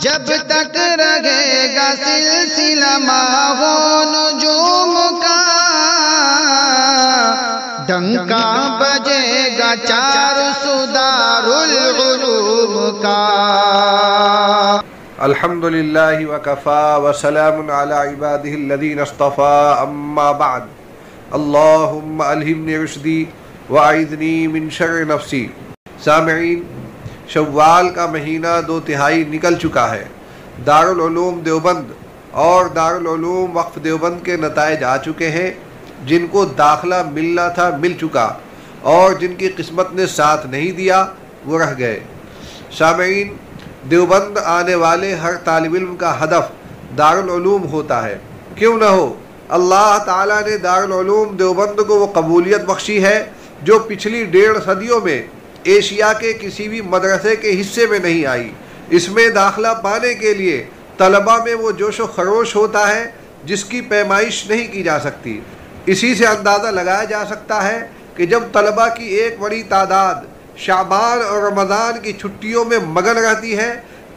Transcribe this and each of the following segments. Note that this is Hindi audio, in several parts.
जब तक रहेगा सिलसिला माहो नुजूम का, डंका बजेगा चार सुदारुल उलूम का। अल्हम्दुलिल्लाहि व कफ़ा व सलामुन अला इबादिहिल्लज़ीना इस्तफ़ा अम्मा बाद। अल्लाहुम्मा अल्हिमनी रुश्दी व अइज़नी मिन शर्रि नफ़्सी। सामिईन, शव्वाल का महीना 2/3 निकल चुका है। दारुल उलूम देवबंद और दारुल उलूम वक्फ देवबंद के नताइज आ चुके हैं। जिनको दाखिला मिलना था मिल चुका, और जिनकी किस्मत ने साथ नहीं दिया वो रह गए। सामिईन, देवबंद आने वाले हर तालिब इल्म का हदफ दारुल उलूम होता है। क्यों न हो, अल्लाह ताला ने दारुल उलूम देवबंद को वो कबूलियत बख्शी है जो पिछली 1.5 सदियों में एशिया के किसी भी मदरसे के हिस्से में नहीं आई। इसमें दाखिला पाने के लिए तलबा में वो जोश व खरोश होता है जिसकी पैमाइश नहीं की जा सकती। इसी से अंदाज़ा लगाया जा सकता है कि जब तलबा की एक बड़ी तादाद शाबान और रमज़ान की छुट्टियों में मगन रहती है,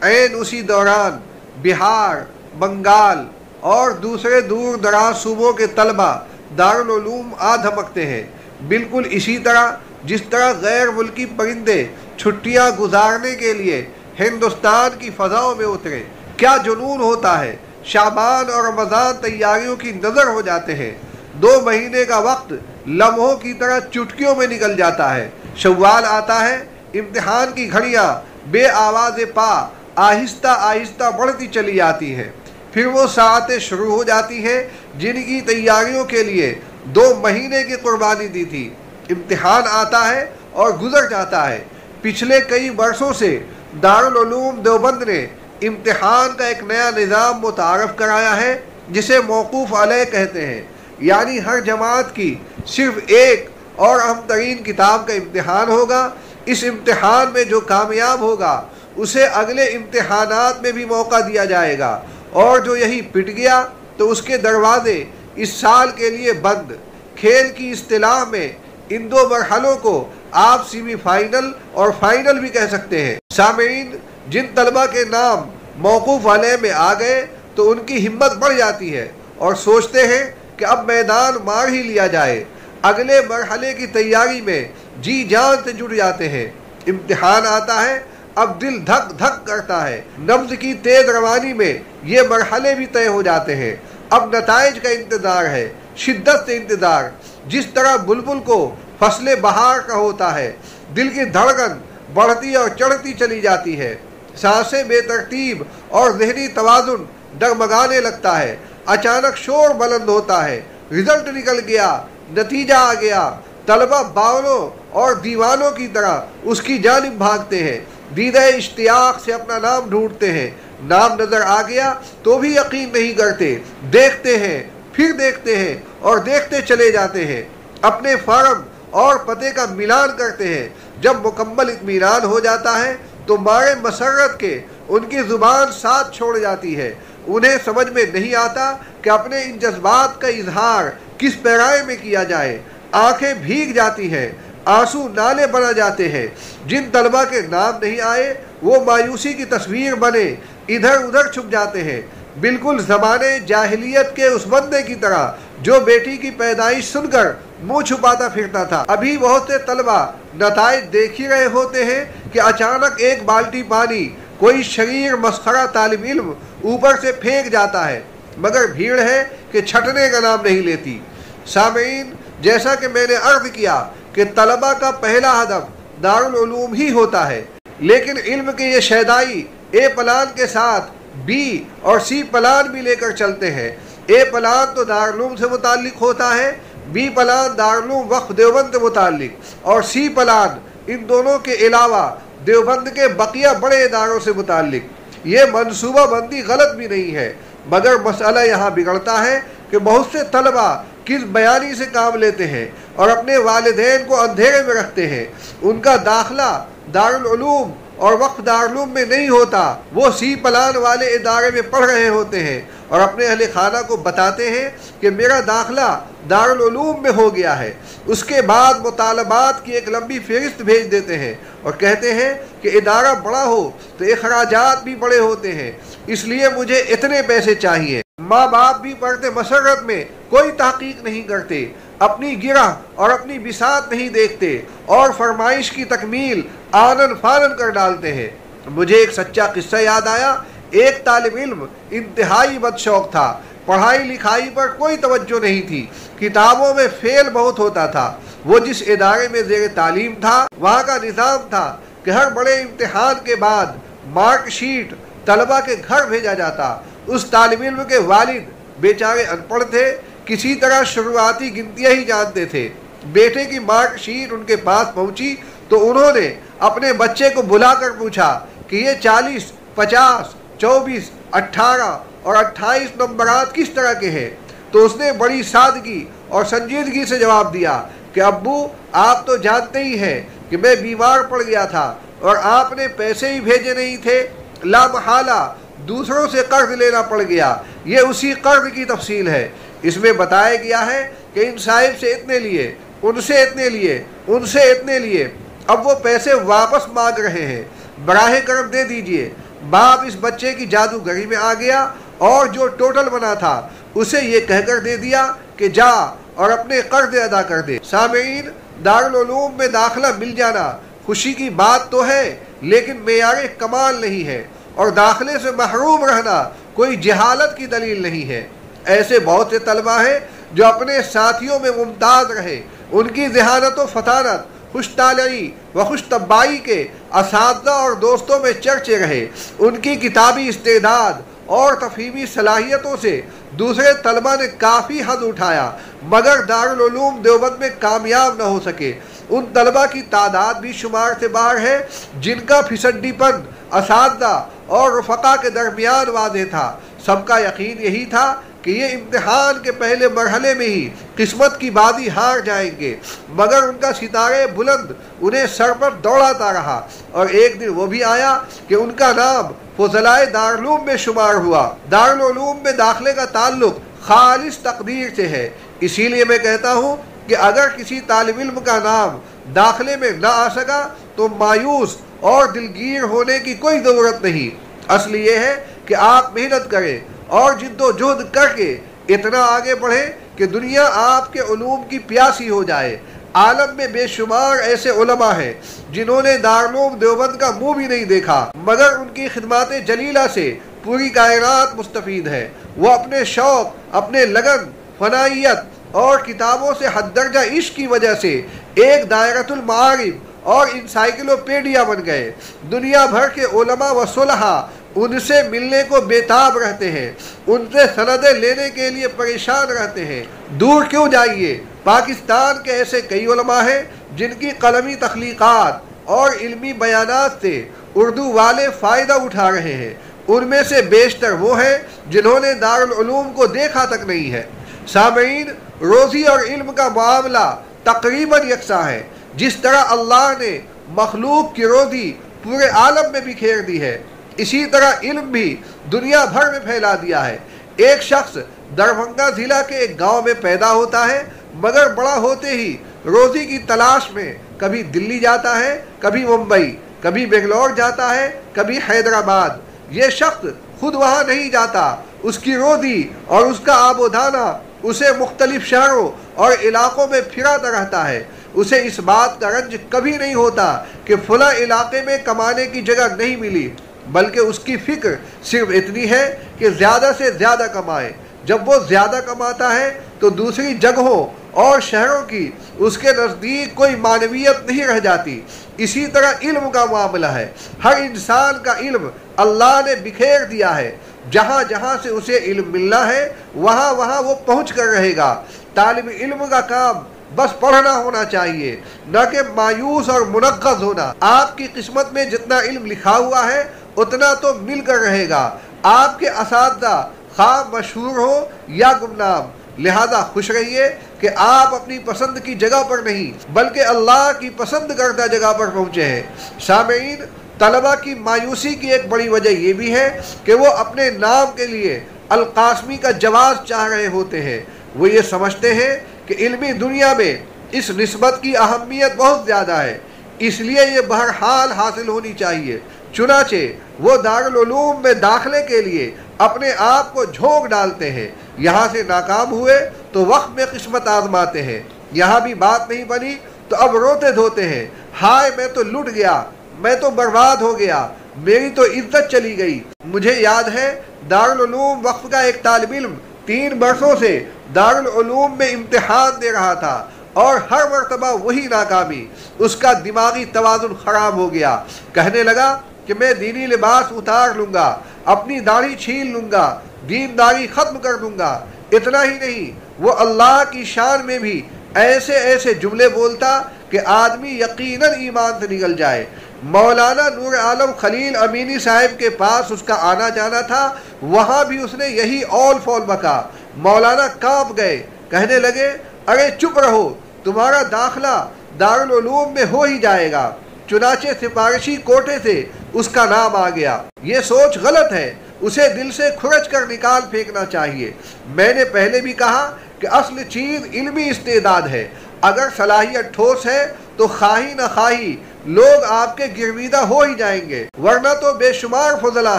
ऐन उसी दौरान बिहार, बंगाल और दूसरे दूर दराज सूबों के तलबा दारुल उलूम आ धमकते हैं। बिल्कुल इसी तरह जिस तरह गैर मुल्की परिंदे छुट्टियां गुजारने के लिए हिंदुस्तान की फ़ज़ाओं में उतरे। क्या जुनून होता है। शाबान और रमज़ान तैयारियों की नज़र हो जाते हैं। 2 महीने का वक्त लम्हों की तरह चुटकियों में निकल जाता है। शव्वाल आता है, इम्तिहान की घड़ियाँ बे आवाज़ पा आहिस्ता आहिस्ता बढ़ती चली जाती हैं। फिर वो साआतें शुरू हो जाती हैं जिनकी तैयारियों के लिए 2 महीने की कुर्बानी दी थी। इम्तिहान आता है और गुजर जाता है। पिछले कई वर्षों से दारुल उलूम देवबंद ने इम्तिहान का एक नया निज़ाम मुतारफ़ कराया है जिसे मौकूफ़ अलैह कहते हैं। यानी हर जमात की सिर्फ एक और अहम तरीन किताब का इम्तिहान होगा। इस इम्तिहान में जो कामयाब होगा उसे अगले इम्तिहानात में भी मौका दिया जाएगा, और जो यही पिट गया तो उसके दरवाजे इस साल के लिए बंद। खेल की इस्तिलाह में इन 2 मरहलों को आप सेमीफाइनल और फाइनल भी कह सकते हैं। सामीन, जिन तलबा के नाम मौकूफ़ अलैह में आ गए तो उनकी हिम्मत बढ़ जाती है और सोचते हैं कि अब मैदान मार ही लिया जाए। अगले मरहले की तैयारी में जी जान से जुट जाते हैं। इम्तिहान आता है, अब दिल धक धक करता है। नब्ज़ की तेज़ रवानी में ये मरहले भी तय हो जाते हैं। अब नताइज का इंतज़ार है, शिद्दत से इंतज़ार। जिस तरह बुलबुल को फसले बहार का होता है, दिल की धड़कन बढ़ती और चढ़ती चली जाती है। सांसें बेतरतीब और ज़हनी तवाज़ुन डगमगाने लगता है। अचानक शोर बुलंद होता है, रिजल्ट निकल गया, नतीजा आ गया। तलबा बावलों और दीवानों की तरह उसकी जानिब भागते हैं। दीदे इश्तियाक से अपना नाम ढूंढते हैं। नाम नज़र आ गया तो भी यकीन नहीं करते। देखते हैं, फिर देखते हैं और देखते चले जाते हैं। अपने फॉर्म और पते का मिलान करते हैं। जब मुकम्मल इत्मीनान हो जाता है तो मारे मसरत के उनकी ज़ुबान साथ छोड़ जाती है। उन्हें समझ में नहीं आता कि अपने इन जज्बात का इजहार किस पैराए में किया जाए। आंखें भीग जाती हैं, आंसू नाले बना जाते हैं। जिन तलबा के नाम नहीं आए वो मायूसी की तस्वीर बने इधर उधर छुप जाते हैं। बिल्कुल ज़माने जाहिलियत के उस बंदे की तरह जो बेटी की पैदाइश सुनकर मुंह छुपाता फिरता था। अभी बहुत से तलबा नताइज देख ही रहे होते हैं कि अचानक एक बाल्टी पानी कोई शरीर मस्खरा तालिब इल्म ऊपर से फेंक जाता है, मगर भीड़ है कि छटने का नाम नहीं लेती। सामीन, जैसा कि मैंने अर्ज़ किया कि तलबा का पहला हदफ दारुल उलूम ही होता है, लेकिन इल्म के ये शहदाई ए प्लान के साथ बी और सी प्लान भी लेकर चलते हैं। ए प्लान तो दारुल उलूम से मुताल्लिक होता है, बी प्लान दारुल उलूम वक्फ देवबंद से मुताल्लिक, और सी प्लान इन दोनों के अलावा देवबंद के बकिया बड़े इदारों से मुताल्लिक। ये मनसूबा बंदी गलत भी नहीं है, मगर मसला यहाँ बिगड़ता है कि बहुत से तलबा किस बयानी से काम लेते हैं और अपने वालिदैन को अंधेरे में रखते हैं। उनका दाखिला दारुल उलूम और वक्फ दारुल उलूम में नहीं होता, वो सी प्लान वाले इदारे में पढ़ रहे होते हैं और अपने अहले खाना को बताते हैं कि मेरा दाखिला दारुल उलूम में हो गया है। उसके बाद मुतालबात की एक लंबी फहरिस्त भेज देते हैं और कहते हैं कि इदारा बड़ा हो तो अखराजात भी बड़े होते हैं, इसलिए मुझे इतने पैसे चाहिए। माँ बाप भी पढ़ते मसरत में कोई तहकीक नहीं करते, अपनी गिरह और अपनी बिसात नहीं देखते और फरमाइश की तकमील आनन फानन कर डालते हैं। मुझे एक सच्चा किस्सा याद आया। एक तालिब इल्म इंतहाई बदशौक था, पढ़ाई लिखाई पर कोई तवज्जो नहीं थी, किताबों में फेल बहुत होता था। वो जिस इदारे में ज़ेर तालीम था वहाँ का निज़ाम था कि हर बड़े इम्तिहान के बाद मार्कशीट तलबा के घर भेजा जाता। उस तालिब इल्म के वालिद बेचारे अनपढ़ थे, किसी तरह शुरुआती गिनतियाँ ही जानते थे। बेटे की मार्कशीट उनके पास पहुँची तो उन्होंने अपने बच्चे को बुलाकर पूछा कि ये 40, 50, 24, 18 और 28 नंबरात किस तरह के हैं। तो उसने बड़ी सादगी और संजीदगी से जवाब दिया कि अब्बू, आप तो जानते ही हैं कि मैं बीमार पड़ गया था और आपने पैसे ही भेजे नहीं थे, लामहाला दूसरों से कर्ज लेना पड़ गया। ये उसी कर्ज की तफसील है। इसमें बताया गया है कि इन साहिब से इतने लिए, उनसे इतने लिए, उनसे इतने लिए, अब वो पैसे वापस मांग रहे हैं, बराहे करम दे दीजिए। बाप इस बच्चे की जादूगरी में आ गया और जो टोटल बना था उसे ये कहकर दे दिया कि जा और अपने कर्ज अदा कर दे। सामीन, दारुल उलूम में दाखिला मिल जाना खुशी की बात तो है, लेकिन मेयारे कमाल नहीं है, और दाखिले से महरूम रहना कोई जहालत की दलील नहीं है। ऐसे बहुत से तलबा हैं जो अपने साथियों में मुमताज़ रहे, उनकी जहानत व फतानत, खुशतालई व खुश तब्बाई के असातिज़ा और दोस्तों में चर्चे रहे। उनकी किताबी इस्तेदाद और तफहीमी सलाहियतों से दूसरे तलबा ने काफ़ी हद उठाया, मगर दारुल उलूम देवबंद में कामयाब न हो सके। उन तलबा की तादाद भी शुमार से बाहर है जिनका फिसड्डीपन असातिज़ा और रफ़क़ा के दरमियान वाज़ेह था। सबका यकीन यही था कि ये इम्तिहान के पहले मरहले में ही किस्मत की बाजी हार जाएंगे, मगर उनका सितारे बुलंद उन्हें सर पर दौड़ाता रहा और एक दिन वो भी आया कि उनका नाम फज़लाए दारुल में शुमार हुआ। दारुल उलूम में दाखिले का ताल्लुक खालिस तकदीर से है। इसीलिए मैं कहता हूँ कि अगर किसी तालिब इल्म का नाम दाखिले में न आ सका तो मायूस और दिलगीर होने की कोई ज़रूरत नहीं। असल ये है कि आप मेहनत करें और जिद्दोजहद करके इतना आगे बढ़ें कि दुनिया आपके उलूम की प्यासी हो जाए। आलम में बेशुमार ऐसे उलमा हैं जिन्होंने दारुल देवबंद का मुंह भी नहीं देखा, मगर उनकी खिदमत जलीला से पूरी कायनात मुस्तफीद है। वो अपने शौक, अपने लगन, फनाइयत और किताबों से हद दर्जा इश्क की वजह से एक दायरतुल मारिफ और इंसाइक्लोपीडिया बन गए। दुनिया भर के उलमा व सुलहा उनसे मिलने को बेताब रहते हैं, उनसे सनदें लेने के लिए परेशान रहते हैं। दूर क्यों जाइए, पाकिस्तान के ऐसे कई उलमा हैं जिनकी कलमी तख्लीक़ात और इल्मी बयानात से उर्दू वाले फ़ायदा उठा रहे हैं। उनमें से बेशतर वो हैं जिन्होंने दारुल उलूम को देखा तक नहीं है। सामीन, रोज़ी और इल्म का मामला तकरीबन यकसा है। जिस तरह अल्लाह ने मखलूक की रोज़ी पूरे आलम में बिखेर दी है, इसी तरह इल्म भी दुनिया भर में फैला दिया है। एक शख्स दरभंगा ज़िला के एक गांव में पैदा होता है, मगर बड़ा होते ही रोज़ी की तलाश में कभी दिल्ली जाता है, कभी मुंबई, कभी बेंगलोर जाता है, कभी हैदराबाद। ये शख्स खुद वहाँ नहीं जाता, उसकी रोज़ी और उसका आबोदाना उसे मुख्तलिफ शहरों और इलाकों में फिराता रहता है। उसे इस बात का रंज कभी नहीं होता कि फला इलाके में कमाने की जगह नहीं मिली, बल्कि उसकी फ़िक्र सिर्फ इतनी है कि ज़्यादा से ज़्यादा कमाए। जब वो ज़्यादा कमाता है तो दूसरी जगहों और शहरों की उसके नज़दीक कोई मानवियत नहीं रह जाती। इसी तरह इल्म का मामला है। हर इंसान का इल्म अल्लाह ने बिखेर दिया है। जहाँ जहाँ से उसे इल्म मिलना है वहाँ वहाँ वो पहुँच कर रहेगा। तालिब इल्म का काम बस पढ़ना होना चाहिए, न कि मायूस और मुनक्कस होना। आपकी किस्मत में जितना इल्म लिखा हुआ है उतना तो मिल कर रहेगा। आपके असातिज़ा ख़ास मशहूर हो या गुमनाम, लिहाजा खुश रहिए कि आप अपनी पसंद की जगह पर नहीं बल्कि अल्लाह की पसंद करदा जगह पर पहुँचे हैं। सामीन, तलबा की मायूसी की एक बड़ी वजह यह भी है कि वो अपने नाम के लिए अल कासमी का जवाज़ चाह रहे होते हैं। वो ये समझते हैं कि इल्मी दुनिया में इस निस्बत की अहमियत बहुत ज़्यादा है, इसलिए ये बहरहाल हासिल होनी चाहिए। चुनाचे वो दारुल उलूम में दाखिले के लिए अपने आप को झोंक डालते हैं, यहाँ से नाकाम हुए तो वक्त में किस्मत आजमाते हैं, यहाँ भी बात नहीं बनी तो अब रोते धोते हैं, हाय मैं तो लुट गया, मैं तो बर्बाद हो गया, मेरी तो इज्जत चली गई। मुझे याद है दारुल उलूम वक्फ का एक तालिब इल्म 3 वर्षों से दारुल उलूम में इम्तिहान दे रहा था और हर मरतबा वही नाकामी। उसका दिमागी तवाज़ुन ख़राब हो गया, कहने लगा कि मैं दीनी लिबास उतार लूँगा, अपनी दाढ़ी छीन लूँगा, दीनदारी ख़त्म कर दूँगा। इतना ही नहीं, वो अल्लाह की शान में भी ऐसे ऐसे जुमले बोलता कि आदमी यकीनन ईमान से निकल जाए। मौलाना नूर आलम खलील अमीनी साहब के पास उसका आना जाना था, वहाँ भी उसने यही औल फौल बका। मौलाना कांप गए, कहने लगे अरे चुप रहो, तुम्हारा दाखिला दारुल उलूम में हो ही जाएगा। चुनाचे सिफारिशी कोटे से उसका नाम आ गया। ये सोच गलत है, उसे दिल से खुरच कर निकाल फेंकना चाहिए। मैंने पहले भी कहा कि असल चीज़ इल्मी इस्तेदाद है। अगर सलाहियत ठोस है तो खाही न खाही लोग आपके गिरवीदा हो ही जाएंगे, वरना तो बेशुमार फजला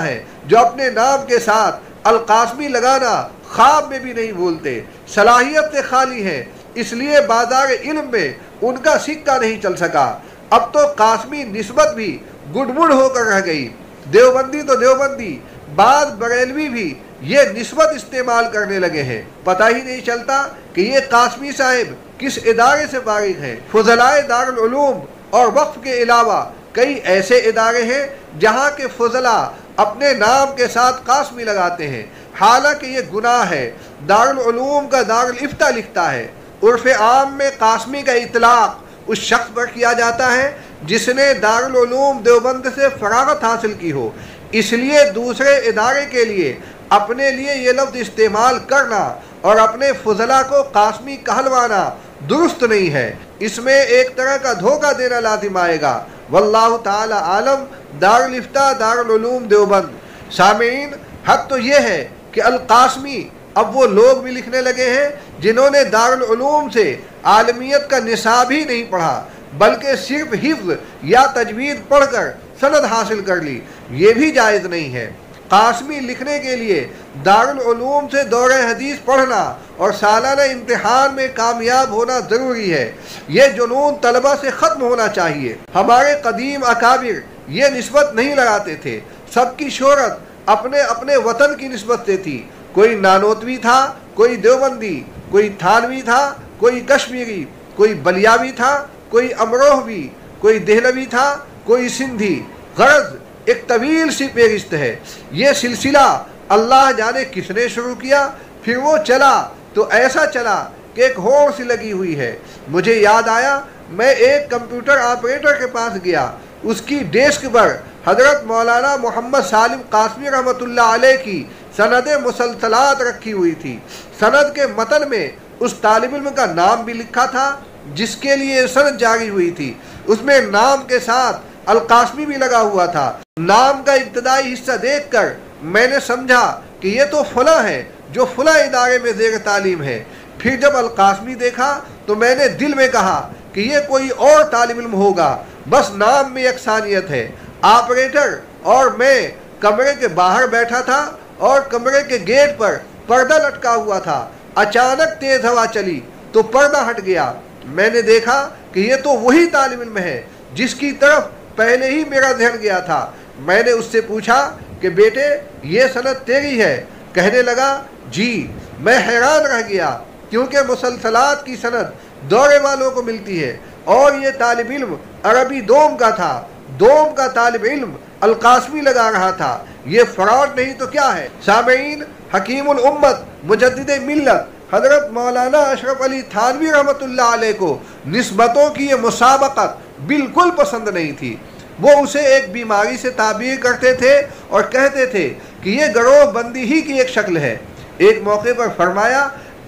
हैं जो अपने नाम के साथ अल-कास्मी लगाना ख्वाब में भी नहीं भूलते। सलाहियत से खाली हैं, इसलिए बाजार इल्म में उनका सिक्का नहीं चल सका। अब तो कास्मी निस्बत भी गुडमुड़ होकर रह गई। देवबंदी तो देवबंदी, बाद बरेलवी भी ये निस्बत इस्तेमाल करने लगे हैं। पता ही नहीं चलता कि ये कास्मी साहिब किस इदारे से फारिग हैं। फजलाए दारुल उलूम और वक्फ के अलावा कई ऐसे इदारे हैं जहाँ के फजला अपने नाम के साथ कास्मी लगाते हैं, हालांकि ये गुनाह है। दारुल उलूम का दारुल इफ्ता लिखता है। उर्फ आम में कास्मी का इतलाक उस शख्स पर किया जाता है जिसने दारुल उलूम देवबंद से फरागत हासिल की हो, इसलिए दूसरे इदारे के लिए अपने लिए ये लफ्ज़ इस्तेमाल करना और अपने फजला को कास्मी कहलवाना दुरुस्त नहीं है। इसमें एक तरह का धोखा देना लाजिम आएगा। वल्लाहु ताला आलम। दारुल इफ्ता दारुल उलूम देवबंद। सामीन, हक तो ये है कि अल कास्मी अब वो लोग भी लिखने लगे हैं जिन्होंने दारुल उलूम से आलमियत का निसाब ही नहीं पढ़ा, बल्कि सिर्फ हिफ्ज़ या तजवीद पढ़कर सनद हासिल कर ली। ये भी जायज़ नहीं है। कास्मी लिखने के लिए दारुल उलूम से दौरे हदीस पढ़ना और सालाना इम्तिहान में कामयाब होना ज़रूरी है। ये जुनून तलबा से ख़त्म होना चाहिए। हमारे कदीम अकाबिर ये निस्बत नहीं लगाते थे। सबकी शोहरत अपने अपने वतन की निस्बत से थी। कोई नानोतवी था, कोई देवबंदी, कोई थानवी था, कोई कश्मीरी, कोई बलियावी था, कोई अमरोहवी, कोई देहलवी था, कोई सिंधी। गरज एक तवील सी फेरिस्त है। ये सिलसिला अल्लाह जाने किसने शुरू किया, फिर वो चला तो ऐसा चला कि एक होड़ सी लगी हुई है। मुझे याद आया, मैं एक कंप्यूटर ऑपरेटर के पास गया। उसकी डेस्क पर हजरत मौलाना मोहम्मद सालिम कास्मी रहमतुल्लाह अलैह की सनद मुसलसलात रखी हुई थी। सनद के मतन में उस तालिब इल्म का नाम भी लिखा था जिसके लिए सनद जारी हुई थी। उसमें नाम के साथ अल कास्मी भी लगा हुआ था। नाम का इब्तदाई हिस्सा देखकर मैंने समझा कि ये तो फला है जो फला इदारे में ज़ेर तालीम है। फिर जब अल कास्मी देखा तो मैंने दिल में कहा कि ये कोई और तालिब इल्म होगा, बस नाम में यकसानियत है। ऑपरेटर और मैं कमरे के बाहर बैठा था और कमरे के गेट पर पर्दा लटका हुआ था। अचानक तेज हवा चली तो पर्दा हट गया। मैंने देखा कि ये तो वही तालिब इल्म है जिसकी तरफ पहले ही मेरा ध्यान गया था। मैंने उससे पूछा कि बेटे ये सनद तेरी है? कहने लगा जी। मैं हैरान रह गया क्योंकि मुसलसलात की सनद दौरे वालों को मिलती है और ये तालिब इल्म अरबी दोम का था। दोम का तालिब इल्म अल कास्मी लगा रहा था। ये फ्रॉड नहीं तो क्या है? सामीन, हकीमुल उम्मत मुजद्दिद मिल्लत हजरत मौलाना अशरफ अली थानवी रहमतुल्लाह अलैह को निस्बतों की ये मुसाबकत बिल्कुल पसंद नहीं थी। वो उसे एक बीमारी से ताबीर करते थे और कहते थे कि ये गरोह बंदी ही की एक शक्ल है। एक मौके पर फरमाया,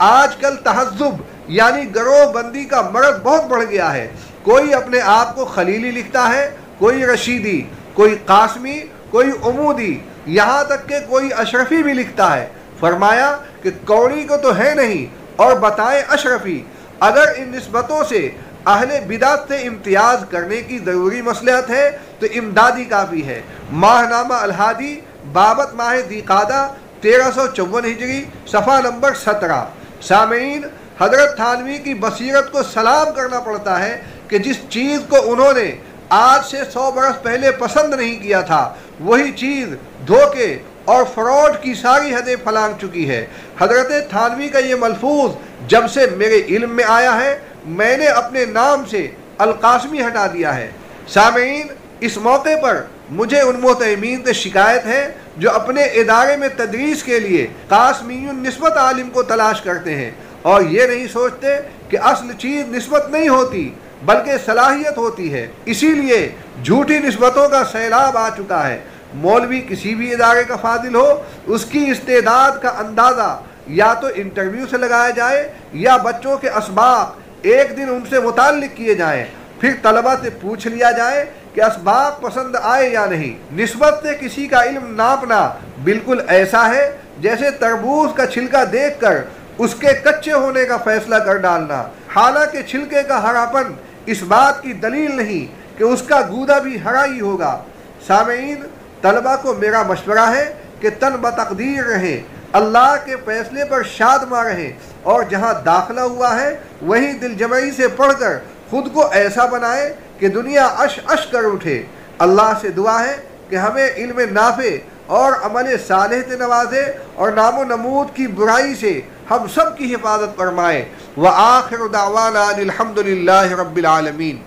आजकल तहज़्ज़ुब यानी गरोह बंदी का मर्द बहुत बढ़ गया है। कोई अपने आप को खलीली लिखता है, कोई रशीदी, कोई कास्मी, कोई उमूदी, यहाँ तक के कोई अशरफी भी लिखता है। फरमाया कि कौड़ी को तो है नहीं और बताएं अशरफी। अगर इन निस्बतों से अहले बिदात से इम्तियाज करने की ज़रूरी मसलहत है तो इमदादी काफ़ी है। माहनामा अल-हादी बाबत माह ज़ीक़ादा 1354 हिजरी सफ़ा नंबर 17। सामीन, हज़रत थानवी की बसीरत को सलाम करना पड़ता है कि जिस चीज़ को उन्होंने आज से 100 बरस पहले पसंद नहीं किया था, वही चीज़ धोखे और फ्रॉड की सारी हदें फलांग चुकी है। हज़रत थानवी का ये मलफूज जब से मेरे इल्म में आया है, मैंने अपने नाम से अल-कासमी हटा दिया है। सामीन, इस मौके पर मुझे उन मोहतमीन से शिकायत है जो अपने इदारे में तदरीस के लिए कासमीयुन निस्बत आलिम को तलाश करते हैं और ये नहीं सोचते कि असल चीज़ निस्बत नहीं होती बल्कि सलाहियत होती है। इसीलिए झूठी निस्बतों का सैलाब आ चुका है। मौलवी किसी भी इदारे का फाजिल हो, उसकी इस्तेदाद का अंदाज़ा या तो इंटरव्यू से लगाया जाए या बच्चों के असबाक एक दिन उनसे मुताल्लिक किए जाएं, फिर तलबा से पूछ लिया जाए कि असबाक पसंद आए या नहीं। निस्बत से किसी का इल्म नापना बिल्कुल ऐसा है जैसे तरबूज का छिलका देखकर उसके कच्चे होने का फैसला कर डालना। हालांकि छिलके का हरापन इस बात की दलील नहीं कि उसका गूदा भी हरा ही होगा। सामीन, तलबा को मेरा मशवरा है कि तन बतकदीर रहें, अल्लाह के फैसले पर शादमा रहें और जहाँ दाखिला हुआ है वहीं दिलजमई से पढ़कर खुद को ऐसा बनाए कि दुनिया अश अश कर उठे। अल्लाह से दुआ है कि हमें इल्म नाफे और अमल सालेह से नवाजे और नामो नमूद की बुराई से हम सब की हिफाजत फरमाए। व आखिर दावाना अनिल हम्दुलिल्लाहि रब्बिल आलमीन।